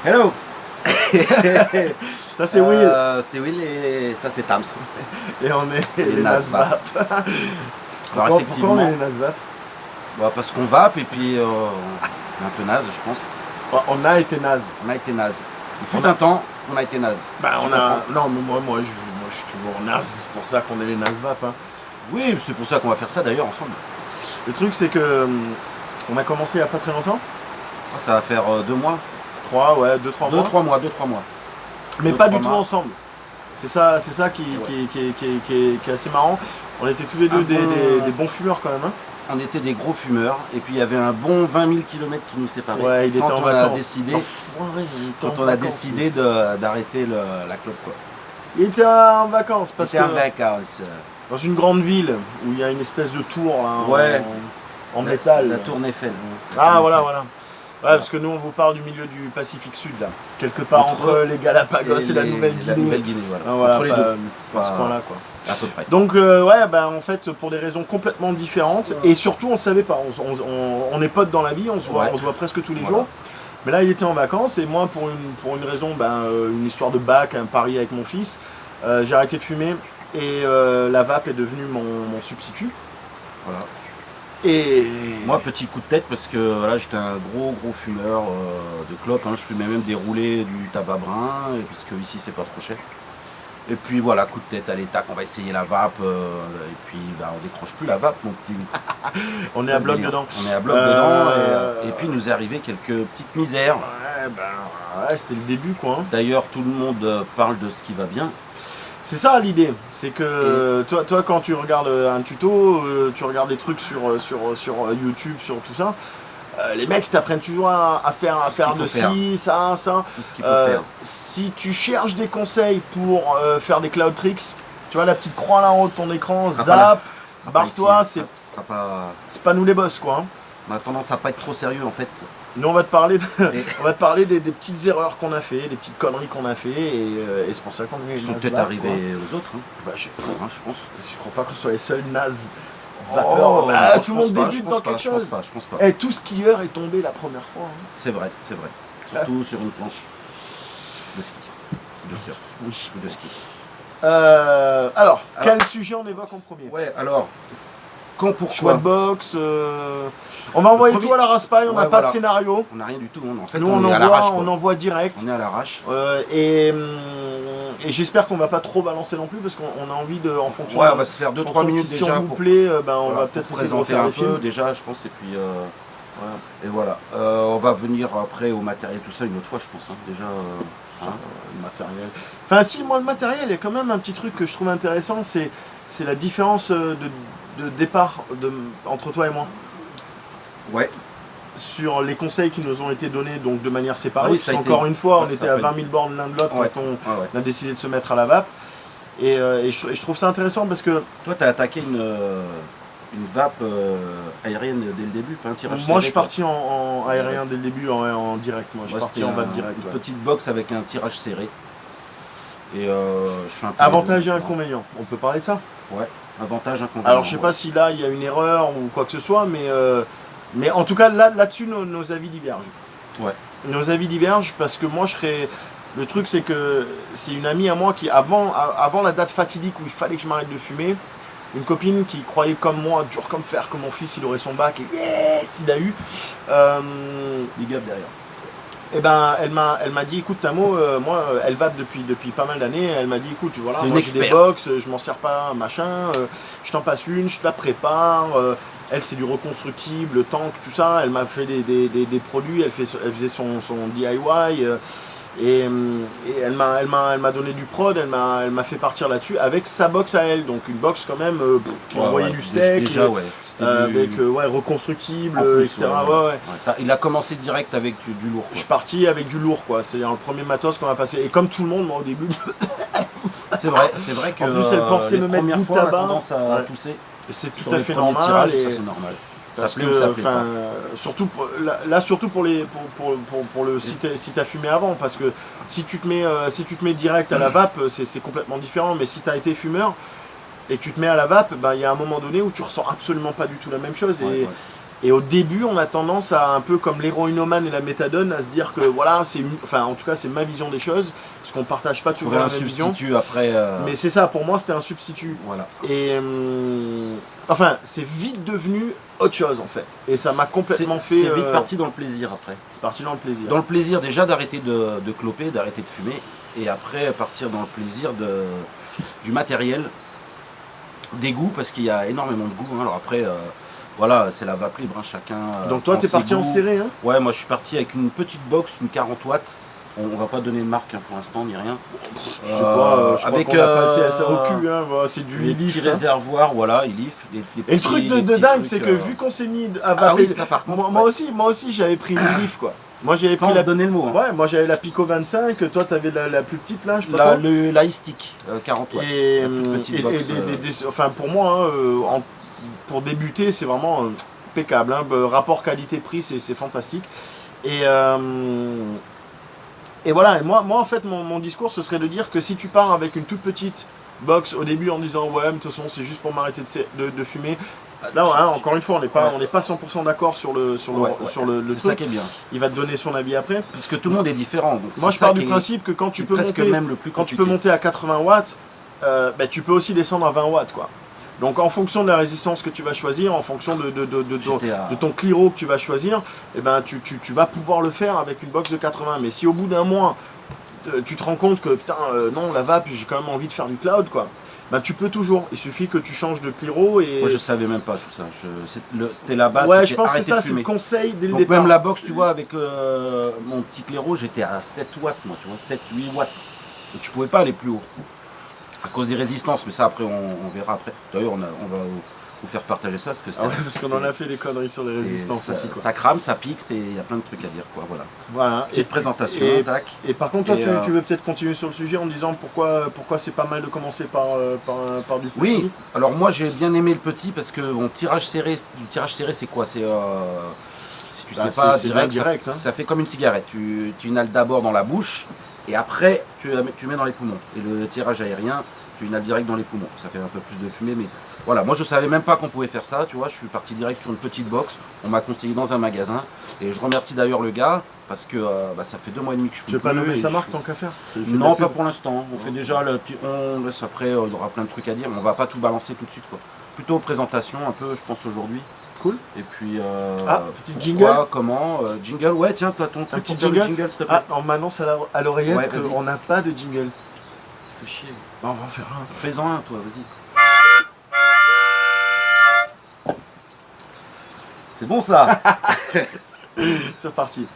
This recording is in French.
Hello. Ça c'est Will. C'est Will et ça c'est Tams. Et on est Les les Nasvap. Alors Pourquoi effectivement, on est les Nasvap? parce qu'on vape et puis on est un peu naze je pense. On a été naze. On a été naze. Il fut un temps, on a été naze. Bah Tu on a. comprends? Non mais moi je suis toujours naze, c'est pour ça qu'on est les Nasvap. Hein. Oui, c'est pour ça qu'on va faire ça d'ailleurs ensemble. Le truc c'est que on a commencé il y a pas très longtemps. Ça va faire 2 mois. 3, ouais, 2-3 mois. 2-3 mois, 2-3 mois. Mais Deux, pas trois du tout mois. ensemble. C'est ça qui est assez marrant. On était tous les deux des bons fumeurs quand même. Hein. On était des gros fumeurs et puis il y avait un bon 20 000 km qui nous séparaient. Ouais, il était quand en on a vacances. décidé, L'enfoiré, il était quand en on a vacances. décidé d'arrêter la clope quoi. Il était en vacances parce que C'était en vacances. dans une grande ville où il y a une espèce de tour là, Ouais. en métal. La tour Eiffel. Ah voilà. Ouais, parce que nous on vous parle du milieu du Pacifique Sud là, quelque part entre les Galapagos et la Nouvelle-Guinée. La Nouvelle-Guinée, voilà. Ah, voilà, Entre les deux. dans ce coin-là quoi. À peu près. Donc ouais, bah en fait pour des raisons complètement différentes et surtout on savait pas, on est potes dans la vie, on se voit presque tous les Voilà. jours. Mais là il était en vacances et moi pour une raison, une histoire de bac, un pari avec mon fils, j'ai arrêté de fumer et la vape est devenue mon substitut. Voilà. Et Moi, petit coup de tête parce que voilà, j'étais un gros fumeur de clope. Hein. Je fumais même des roulés du tabac brun, et puisque ici c'est pas trop cher. Et puis voilà, coup de tête, allez tac, on va essayer la vape. Et puis on décroche plus la vape. Donc, on est ça à bloc délire. dedans. On est à bloc dedans. Et puis il nous est arrivé quelques petites misères. Ouais, c'était le début quoi. Hein. D'ailleurs, tout le monde parle de ce qui va bien. C'est ça l'idée, c'est que toi quand tu regardes un tuto, tu regardes des trucs sur YouTube, sur tout ça, les mecs t'apprennent toujours à faire de ci, ça. Tout ce qu'il faut faire. Si tu cherches des conseils pour faire des cloud tricks, tu vois la petite croix là en haut de ton écran, Ça sera pas là. zap, Ça sera pas barre-toi, ici, hein. Ça sera pas... c'est pas nous les boss quoi. Hein. On a tendance à pas être trop sérieux en fait. Nous on va te parler, Et- on va te parler des petites erreurs qu'on a fait, des petites conneries qu'on a fait et c'est pour ça qu'on est Ils sont nazes peut-être vape, arrivés quoi. aux autres. Hein. Bah, je Je pense. crois pas qu'on soit les seuls nazes vapeurs. Oh, Bah, non, tout le monde débute dans quelque Je pense chose. pas, je pense pas. Et tout skieur est tombé la première fois. Hein. C'est vrai. Surtout sur une planche de ski, de surf, Oui. ou de ski. Alors, quel sujet on évoque en premier? Ouais, alors, quand, Choix pourquoi de box. On va envoyer premier- tout à la raspaille, on n'a Ouais, pas de voilà. scénario. On n'a rien du tout. En fait, Nous on on est à l'arrache. envoie, on envoie direct. On est à l'arrache. Et j'espère qu'on va pas trop balancer non plus parce qu'on a envie de, en fonction. Ouais, de- on va se faire 2-3 en fonction minutes si déjà on vous pour, plaît, on voilà, va pour peut-être essayer de présenter refaire un les peu films. déjà, je pense. Et puis, Voilà. et voilà. On va venir après au matériel, tout ça une autre fois, je pense. Hein. Déjà, Ça, le matériel. Enfin si, moi le matériel, il y a quand même un petit truc que je trouve intéressant, c'est la différence de départ entre toi et moi. ouais. Sur les conseils qui nous ont été donnés donc de manière séparée, Ah oui, parce ça a été- qu'encore une fois, on ouais, ça était à peut 20 être- 000 bornes l'un de l'autre Ouais. quand Ouais. on a décidé de se mettre à la vape. Et je trouve ça intéressant parce que Toi, tu as attaqué une vape aérienne dès le début, pas un tirage moi serré, je suis quoi. parti en aérien dès le début, en direct. Moi je suis Moi, parti c'était en vape direct. une Ouais. petite box avec un tirage serré. Et je fais un peu Avantage et de- inconvénient, on peut parler de ça. Ouais, avantage, inconvénient. Alors je sais pas si là il y a une erreur ou quoi que ce soit, mais en tout cas là-dessus nos avis divergent. Ouais. Nos avis divergent parce que moi je serais. Le truc c'est que c'est une amie à moi qui avant la date fatidique où il fallait que je m'arrête de fumer, une copine qui croyait comme moi, dur comme fer, que mon fils il aurait son bac et yes il a eu. Big up derrière. Et ben elle m'a dit écoute Tamo, moi elle vape depuis pas mal d'années, elle m'a dit écoute voilà C'est une moi j'ai des experte. box, je m'en sers pas machin, je t'en passe une, je te la prépare, elle c'est du reconstructible, tank, tout ça, elle m'a fait des produits, elle faisait son DIY et elle m'a donné du prod, elle m'a fait partir là-dessus avec sa box à elle, donc une box quand même qui envoyait du steak. Déjà, ouais. C'était du- Avec reconstructible, en plus, etc. Ouais. Il a commencé direct avec du lourd. Je Quoi. suis parti avec du lourd quoi, c'est le premier matos qu'on a passé. Et comme tout le monde moi au début, C'est vrai que En plus, elle pensait les me mettre premières du fois, on a tabac. tendance à Ouais. tousser c'est tout sur à les fait premiers normal. tirages, et- ça c'est normal. parce ça plaît ou ça que, plaît enfin, pas. surtout surtout pour le si t'as fumé avant, parce que si tu te mets direct à la vape, c'est complètement différent. Mais si t'as été fumeur et que tu te mets à la vape, il y a un moment donné où tu ressens absolument pas du tout la même chose. Ouais, Et ouais. Et au début, on a tendance à, un peu comme l'héroïnomane et la méthadone, à se dire que voilà, enfin en tout cas c'est ma vision des choses, parce qu'on partage pas toujours la même vision. Après. Mais c'est ça, pour moi c'était un substitut. Voilà. Et enfin, c'est vite devenu autre chose en fait. Et ça m'a complètement fait. C'est vite parti dans le plaisir après. C'est parti dans le plaisir. Dans le plaisir déjà d'arrêter de cloper, d'arrêter de fumer, et après partir dans le plaisir du matériel, des goûts, parce qu'il y a énormément de goûts. Hein. Alors après. Voilà, c'est la vape libre, hein, chacun. Donc toi, t'es parti en serré, hein? Ouais, moi je suis parti avec une petite box, une 40 watts. On va pas donner de marque hein, pour l'instant, ni rien. Je sais pas, avec qu'on a passé ça au cul, hein. Voilà, c'est du Ilif. Petit réservoir, voilà, Ilif. Et le truc de dingue, c'est que vu qu'on s'est mis à vaper. Ah oui, ça par contre. Moi aussi, j'avais pris l'Ilif, quoi. Moi j'avais pris donner le mot. Hein. Ouais, moi j'avais la Pico 25, toi t'avais la plus petite là, je sais pas. La iStick 40 watts. Et, la toute petite box, enfin pour moi, hein, pour débuter, c'est vraiment impeccable. Hein. Rapport qualité-prix, c'est fantastique. Et voilà, et moi en fait, mon discours, ce serait de dire que si tu pars avec une toute petite box au début en disant ouais, de toute façon, c'est juste pour m'arrêter de fumer. Là, hein, encore une fois, on n'est pas 100% d'accord sur le truc. Ça qui est bien. Il va te donner son avis après. Puisque tout le monde est différent. Donc moi, je pars du principe que quand tu peux monter à 80 watts, bah, tu peux aussi descendre à 20 watts, quoi. Donc en fonction de la résistance que tu vas choisir, en fonction de ton Cliro que tu vas choisir, eh ben, tu vas pouvoir le faire avec une box de 80. Mais si au bout d'un mois, tu te rends compte que putain, non, la vape, j'ai quand même envie de faire du cloud, quoi. Ben, tu peux toujours, il suffit que tu changes de Cliro et... Moi je savais même pas tout ça, c'était la base. Ouais, je pense que c'est ça, c'est le conseil dès le donc départ. Même la box, tu vois, avec mon petit Cliro, j'étais à 7 watts, moi, tu vois, 7-8 watts. Et tu pouvais pas aller plus haut. À cause des résistances, mais ça après on verra après. D'ailleurs on va vous faire partager ça parce qu'on en a fait des conneries sur les résistances aussi, quoi. Ça crame, ça pique, il y a plein de trucs à dire, quoi. Voilà. Petite présentation. Et par contre, toi, tu veux peut-être continuer sur le sujet en disant pourquoi c'est pas mal de commencer par du petit. Oui. Alors moi j'ai bien aimé le petit parce que du tirage serré c'est quoi? C'est si tu sais pas direct, ça fait comme une cigarette. Tu inhales d'abord dans la bouche. Et après, tu mets dans les poumons. Et le tirage aérien, tu inhales direct dans les poumons. Ça fait un peu plus de fumée, mais voilà. Moi, je savais même pas qu'on pouvait faire ça, tu vois. Je suis parti direct sur une petite box. On m'a conseillé dans un magasin. Et je remercie d'ailleurs le gars, parce que ça fait 2 mois et demi que je fume. Tu veux pas nommer sa marque tant qu'à faire? Non, pas pour l'instant. On fait déjà le petit... On laisse après, il y aura plein de trucs à dire, mais on va pas tout balancer tout de suite, quoi. Plutôt présentation, un peu, je pense, aujourd'hui. Cool. Et puis, petit jingle. Comment jingle, ouais, tiens, toi, ton petit jingle, s'il te plaît. On m'annonce à l'oreillette qu'on n'a pas de jingle. Fais chier. Bon, on va en faire un. Fais-en un, toi, vas-y. C'est bon, ça. C'est parti.